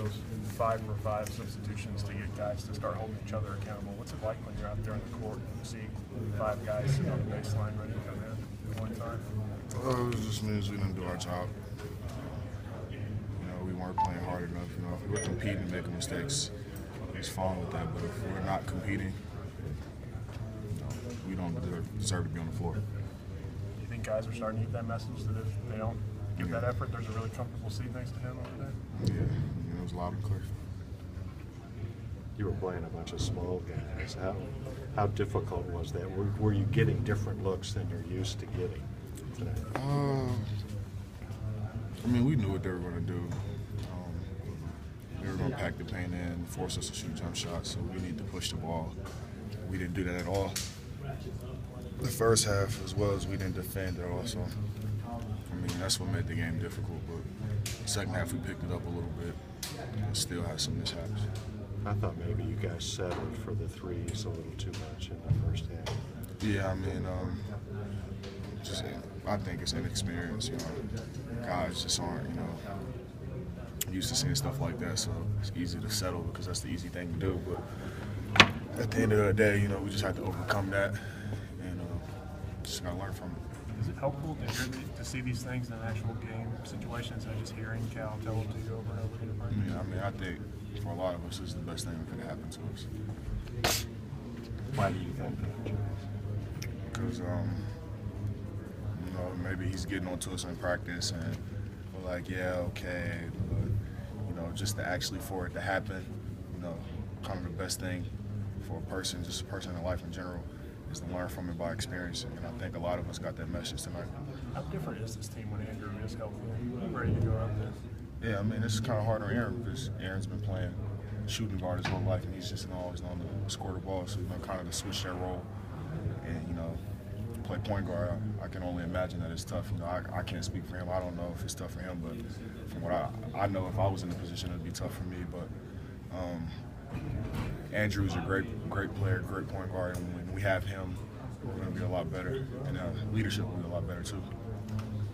those 5-for-5 substitutions to get guys to start holding each other accountable. What's it like when you're out there on the court and see 5 guys sitting on the baseline ready to come in at one time? It just means we didn't do our job. We weren't playing hard enough. If we were competing and making mistakes, it's fine with that. But if we're not competing, we don't deserve to be on the floor. Do you think guys are starting to get that message that if they don't give that effort, there's a really comfortable seat next to him over there? Yeah, it was loud and clear. You were playing a bunch of small guys. How difficult was that? Were you getting different looks than you're used to getting today? We knew what they were going to do. They were going to pack the paint in, force us to shoot jump shots, so we need to push the ball. We didn't do that at all the first half, as well as we didn't defend at all. So, that's what made the game difficult. But the second half, we picked it up a little bit and still had some mishaps. I thought maybe you guys settled for the threes a little too much in the first half. Yeah, I think it's inexperience. Guys just aren't, used to seeing stuff like that, so it's easy to settle because that's the easy thing to do. But at the end of the day, we just have to overcome that and just gotta learn from it. Is it helpful to see these things in an actual game situation instead of just hearing Cal tell them to you over and over again? I think for a lot of us, this is the best thing that could happen to us. Why do you think that? Because maybe he's getting onto us in practice, and we're like, yeah, okay, but just to actually for it to happen, kind of the best thing for a person, just a person in life in general, is to learn from it by experiencing. And I think a lot of us got that message tonight. How different is this team when Andrew is healthy, ready to go out there? Yeah, it's kind of hard on Aaron because Aaron's been playing shooting guard his whole life, and he's just always known to score the ball. So kind of to switch that role and play point guard. I can only imagine that it's tough. I can't speak for him. I don't know if it's tough for him, but from what I know, if I was in the position, it'd be tough for me. But Andrew's a great player, great point guard, and when we have him, we're going to be a lot better, and leadership will be a lot better too.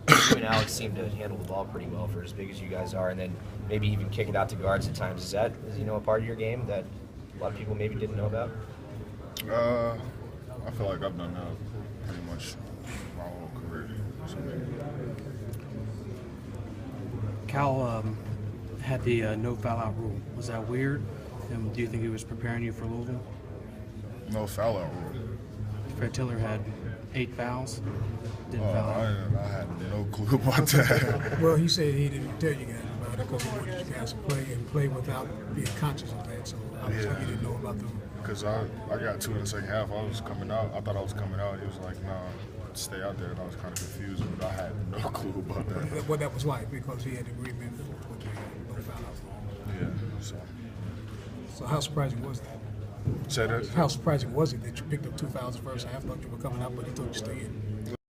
You and Alex seem to handle the ball pretty well for as big as you guys are, and then maybe even kick it out to guards at times. Is that a part of your game that a lot of people maybe didn't know about? I feel like I've done that pretty much my whole career. So, Cal had the no foul out rule. Was that weird? And do you think he was preparing you for Louisville? no foul out rule. Fred Tiller had 8 fouls. Didn't foul out. I had no clue about that. Well, he said he didn't tell you guys about it because he wanted you guys to play without being conscious of that. So obviously you didn't know about them. Because I got 2 in the second half. I was coming out. I thought I was coming out. He was like, nah, stay out there. And I was kind of confused, but I had no clue about that. What that was like because he had agreement with the no foul out rule. Yeah, So how surprising was that? Say that? How surprising was it that you picked up 2 fouls the first half? Thought you were coming out, but he told you to stay in.